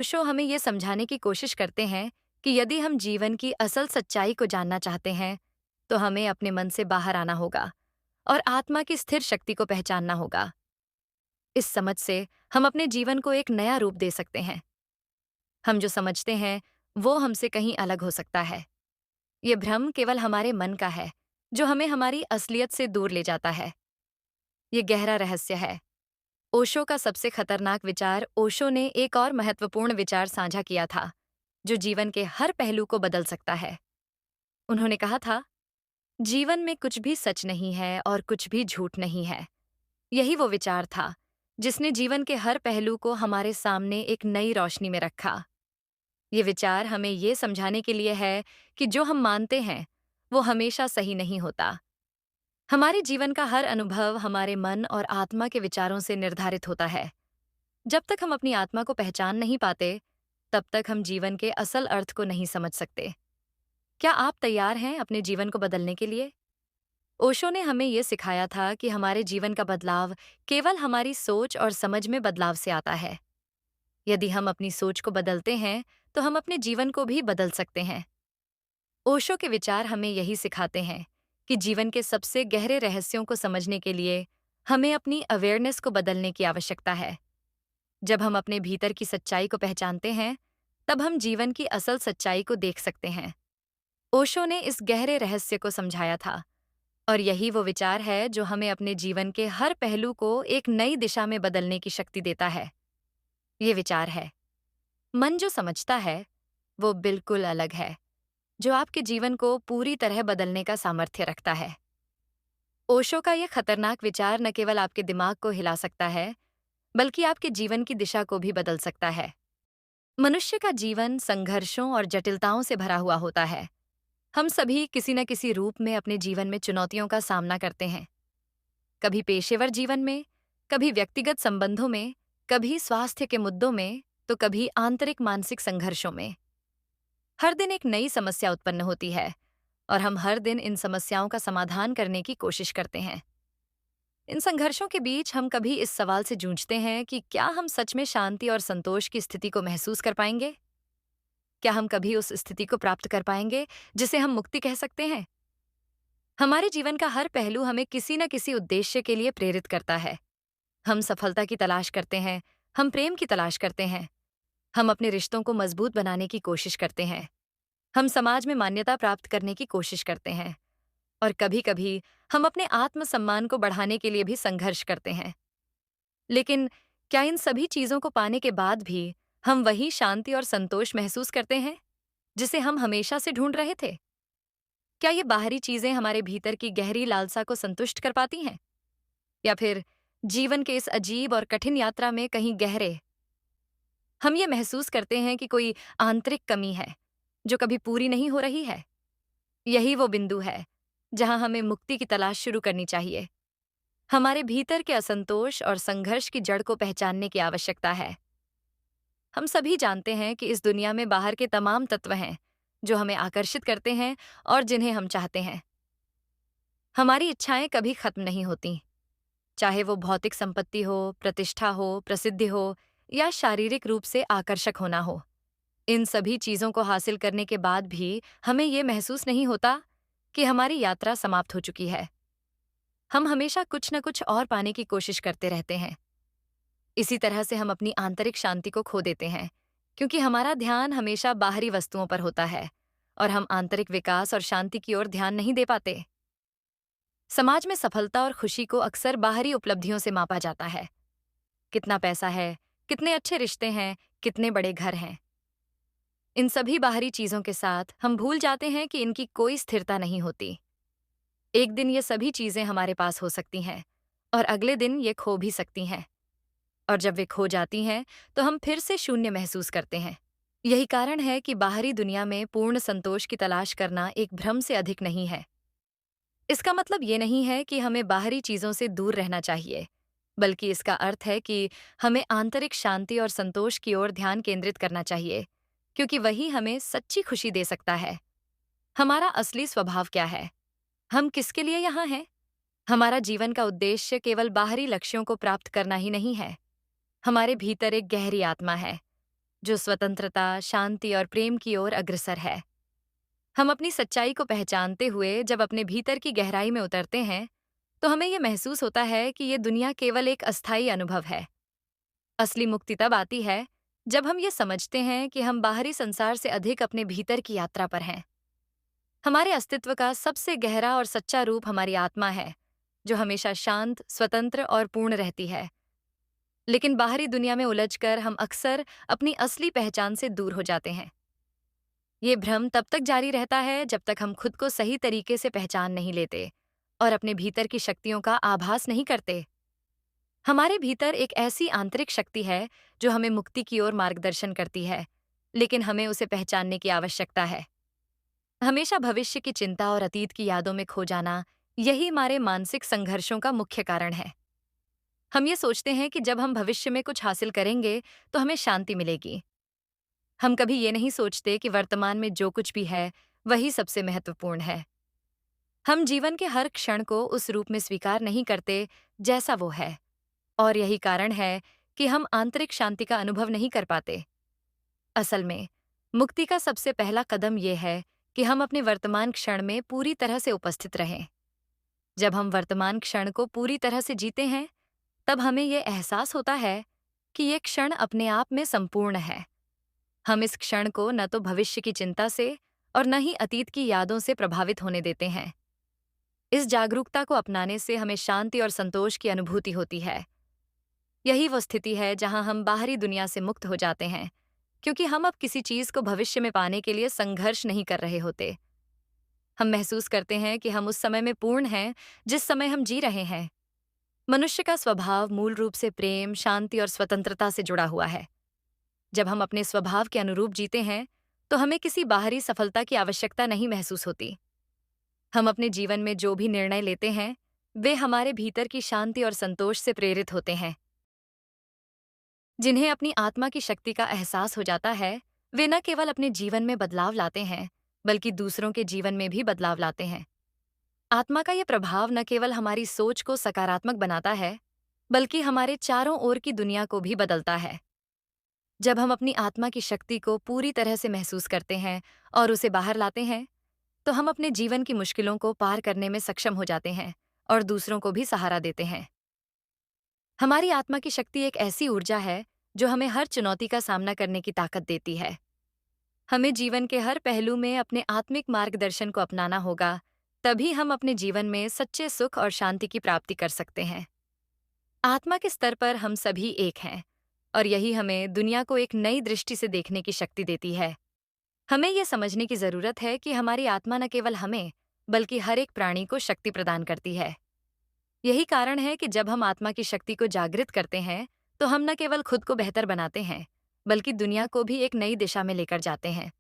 Show हमें ये समझाने की कोशिश करते हैं कि यदि हम जीवन की असल सच्चाई को जानना चाहते हैं, तो हमें अपने मन से बाहर आना होगा और आत्मा की स्थिर शक्ति को पहचानना होगा। इस समझ से हम अपने जीवन को एक नया रूप दे सकते हैं। हम जो समझते हैं, वो हमसे कहीं अलग हो सकता है। ये भ्रम केवल हमारे मन का है, जो हमें हमारी असलियत से दूर ले जाता है। ये गहरा रहस्य है। ओशो का सबसे खतरनाक विचार ओशो ने एक और महत्वपूर्ण विचार साझा किया था, जो जीवन के हर पहलू को बदल सकता है। उन्होंने कहा था, जीवन में कुछ भी सच नहीं है और कुछ भी झूठ नहीं है। यही वो विचार था, जिसने जीवन के हर पहलू को हमारे सामने एक नई रोशनी में रखा। ये विचार हमें ये समझाने के लिए है कि जो हम मानते हैं, वो हमेशा सही नहीं होता। हमारे जीवन का हर अनुभव हमारे मन और आत्मा के विचारों से निर्धारित होता है। जब तक हम अपनी आत्मा को पहचान नहीं पाते, तब तक हम जीवन के असल अर्थ को नहीं समझ सकते। क्या आप तैयार हैं अपने जीवन को बदलने के लिए? ओशो ने हमें ये सिखाया था कि हमारे जीवन का बदलाव केवल हमारी सोच और समझ में बदलाव से आता है। यदि हम अपनी सोच को बदलते हैं, तो हम अपने जीवन को भी बदल सकते हैं। ओशो के विचार हमें यही सिखाते हैं कि जीवन के सबसे गहरे रहस्यों को समझने के लिए हमें अपनी अवेयरनेस को बदलने की आवश्यकता है। जब हम अपने भीतर की सच्चाई को पहचानते हैं, तब हम जीवन की असल सच्चाई को देख सकते हैं। ओशो ने इस गहरे रहस्य को समझाया था, और यही वो विचार है जो हमें अपने जीवन के हर पहलू को एक नई दिशा में बदलने की शक्ति देता है। ये विचार है, मन जो समझता है, वो बिल्कुल अलग है, जो आपके जीवन को पूरी तरह बदलने का सामर्थ्य रखता है। ओशो का यह खतरनाक विचार न केवल आपके दिमाग को हिला सकता है, बल्कि आपके जीवन की दिशा को भी बदल सकता है। मनुष्य का जीवन संघर्षों और जटिलताओं से भरा हुआ होता है। हम सभी किसी न किसी रूप में अपने जीवन में चुनौतियों का सामना करते हैं। कभी पेशेवर जीवन में, कभी व्यक्तिगत संबंधों में, कभी स्वास्थ्य के मुद्दों में, तो कभी आंतरिक मानसिक संघर्षों में। हर दिन एक नई समस्या उत्पन्न होती है, और हम हर दिन इन समस्याओं का समाधान करने की कोशिश करते हैं। इन संघर्षों के बीच हम कभी इस सवाल से जूझते हैं कि क्या हम सच में शांति और संतोष की स्थिति को महसूस कर पाएंगे? क्या हम कभी उस स्थिति को प्राप्त कर पाएंगे जिसे हम मुक्ति कह सकते हैं? हमारे जीवन का हर पहलू हमें किसी न किसी उद्देश्य के लिए प्रेरित करता है। हम सफलता की तलाश करते हैं, हम प्रेम की तलाश करते हैं, हम अपने रिश्तों को मजबूत बनाने की कोशिश करते हैं, हम समाज में मान्यता प्राप्त करने की कोशिश करते हैं, और कभी-कभी हम अपने आत्मसम्मान को बढ़ाने के लिए भी संघर्ष करते हैं। लेकिन क्या इन सभी चीजों को पाने के बाद भी हम वही शांति और संतोष महसूस करते हैं, जिसे हम हमेशा से ढूंढ रहे थे? क्या ये बाहरी चीजें हमारे भीतर की गहरी लालसा को संतुष्ट कर पाती हैं? या फिर जीवन के इस अजीब और कठिन यात्रा में कहीं गहरे हम ये महसूस करते हैं कि कोई आंतरिक कमी है, जो कभी पूरी नहीं हो रही है? यही वो बिंदु है जहां हमें मुक्ति की तलाश शुरू करनी चाहिए। हमारे भीतर के असंतोष और संघर्ष की जड़ को पहचानने की आवश्यकता है। हम सभी जानते हैं कि इस दुनिया में बाहर के तमाम तत्व हैं, जो हमें आकर्षित करते हैं और जिन्हें हम चाहते हैं। हमारी इच्छाएं कभी खत्म नहीं होती, चाहे वो भौतिक संपत्ति हो, प्रतिष्ठा हो, प्रसिद्धि हो, या शारीरिक रूप से आकर्षक होना हो। इन सभी चीजों को हासिल करने के बाद भी हमें ये महसूस नहीं होता कि हमारी यात्रा समाप्त हो चुकी है। हम हमेशा कुछ न कुछ और पाने की कोशिश करते रहते हैं। इसी तरह से हम अपनी आंतरिक शांति को खो देते हैं, क्योंकि हमारा ध्यान हमेशा बाहरी वस्तुओं पर होता है, और हम आंतरिक विकास और शांति की ओर ध्यान नहीं दे पाते। समाज में सफलता और खुशी को अक्सर बाहरी उपलब्धियों से मापा जाता है। कितना पैसा है, कितने अच्छे रिश्ते हैं, कितने बड़े घर हैं। इन सभी बाहरी चीजों के साथ हम भूल जाते हैं कि इनकी कोई स्थिरता नहीं होती। एक दिन ये सभी चीजें हमारे पास हो सकती हैं, और अगले दिन ये खो भी सकती हैं। और जब वे खो जाती हैं, तो हम फिर से शून्य महसूस करते हैं। यही कारण है कि बाहरी दुनिया में पूर्ण संतोष की तलाश करना एक भ्रम से अधिक नहीं है। इसका मतलब ये नहीं है कि हमें बाहरी चीजों से दूर रहना चाहिए, बल्कि इसका अर्थ है कि हमें आंतरिक शांति और संतोष की ओर ध्यान केंद्रित करना चाहिए, क्योंकि वही हमें सच्ची खुशी दे सकता है। हमारा असली स्वभाव क्या है? हम किसके लिए यहाँ हैं? हमारा जीवन का उद्देश्य केवल बाहरी लक्ष्यों को प्राप्त करना ही नहीं है। हमारे भीतर एक गहरी आत्मा है, जो स्वतंत्रता, शांति और प्रेम की ओर अग्रसर है। हम अपनी सच्चाई को पहचानते हुए जब अपने भीतर की गहराई में उतरते हैं, तो हमें यह महसूस होता है कि ये दुनिया केवल एक अस्थायी अनुभव है। असली मुक्ति तब आती है जब हम ये समझते हैं कि हम बाहरी संसार से अधिक अपने भीतर की यात्रा पर हैं। हमारे अस्तित्व का सबसे गहरा और सच्चा रूप हमारी आत्मा है, जो हमेशा शांत, स्वतंत्र और पूर्ण रहती है। लेकिन बाहरी दुनिया में उलझकर हम अक्सर अपनी असली पहचान से दूर हो जाते हैं। ये भ्रम तब तक जारी रहता है जब तक हम खुद को सही तरीके से पहचान नहीं लेते और अपने भीतर की शक्तियों का आभास नहीं करते। हमारे भीतर एक ऐसी आंतरिक शक्ति है जो हमें मुक्ति की ओर मार्गदर्शन करती है, लेकिन हमें उसे पहचानने की आवश्यकता है। हमेशा भविष्य की चिंता और अतीत की यादों में खो जाना, यही हमारे मानसिक संघर्षों का मुख्य कारण है। हम ये सोचते हैं कि जब हम भविष्य में कुछ हासिल करेंगे तो हमें शांति मिलेगी। हम कभी ये नहीं सोचते कि वर्तमान में जो कुछ भी है वही सबसे महत्वपूर्ण है। हम जीवन के हर क्षण को उस रूप में स्वीकार नहीं करते जैसा वो है, और यही कारण है कि हम आंतरिक शांति का अनुभव नहीं कर पाते। असल में मुक्ति का सबसे पहला कदम यह है कि हम अपने वर्तमान क्षण में पूरी तरह से उपस्थित रहें। जब हम वर्तमान क्षण को पूरी तरह से जीते हैं, तब हमें यह एहसास होता है कि यह क्षण अपने आप में संपूर्ण है। हम इस क्षण को न तो भविष्य की चिंता से और न ही अतीत की यादों से प्रभावित होने देते हैं। इस जागरूकता को अपनाने से हमें शांति और संतोष की अनुभूति होती है। यही वो स्थिति है जहां हम बाहरी दुनिया से मुक्त हो जाते हैं, क्योंकि हम अब किसी चीज को भविष्य में पाने के लिए संघर्ष नहीं कर रहे होते। हम महसूस करते हैं कि हम उस समय में पूर्ण हैं जिस समय हम जी रहे हैं। मनुष्य का स्वभाव मूल रूप से प्रेम, शांति और स्वतंत्रता से जुड़ा हुआ है। जब हम अपने स्वभाव के अनुरूप जीते हैं, तो हमें किसी बाहरी सफलता की आवश्यकता नहीं महसूस होती। हम अपने जीवन में जो भी निर्णय लेते हैं, वे हमारे भीतर की शांति और संतोष से प्रेरित होते हैं। जिन्हें अपनी आत्मा की शक्ति का एहसास हो जाता है, वे न केवल अपने जीवन में बदलाव लाते हैं, बल्कि दूसरों के जीवन में भी बदलाव लाते हैं। आत्मा का यह प्रभाव न केवल हमारी सोच को सकारात्मक बनाता है, बल्कि हमारे चारों ओर की दुनिया को भी बदलता है। जब हम अपनी आत्मा की शक्ति को पूरी तरह से महसूस करते हैं और उसे बाहर लाते हैं, तो हम अपने जीवन की मुश्किलों को पार करने में सक्षम हो जाते हैं और दूसरों को भी सहारा देते हैं। हमारी आत्मा की शक्ति एक ऐसी ऊर्जा है जो हमें हर चुनौती का सामना करने की ताकत देती है। हमें जीवन के हर पहलू में अपने आत्मिक मार्गदर्शन को अपनाना होगा, तभी हम अपने जीवन में सच्चे सुख और शांति की प्राप्ति कर सकते हैं। आत्मा के स्तर पर हम सभी एक हैं, और यही हमें दुनिया को एक नई दृष्टि से देखने की शक्ति देती है। हमें यह समझने की जरूरत है कि हमारी आत्मा न केवल हमें, बल्कि हर एक प्राणी को शक्ति प्रदान करती है। यही कारण है कि जब हम आत्मा की शक्ति को जागृत करते हैं, तो हम न केवल खुद को बेहतर बनाते हैं, बल्कि दुनिया को भी एक नई दिशा में लेकर जाते हैं।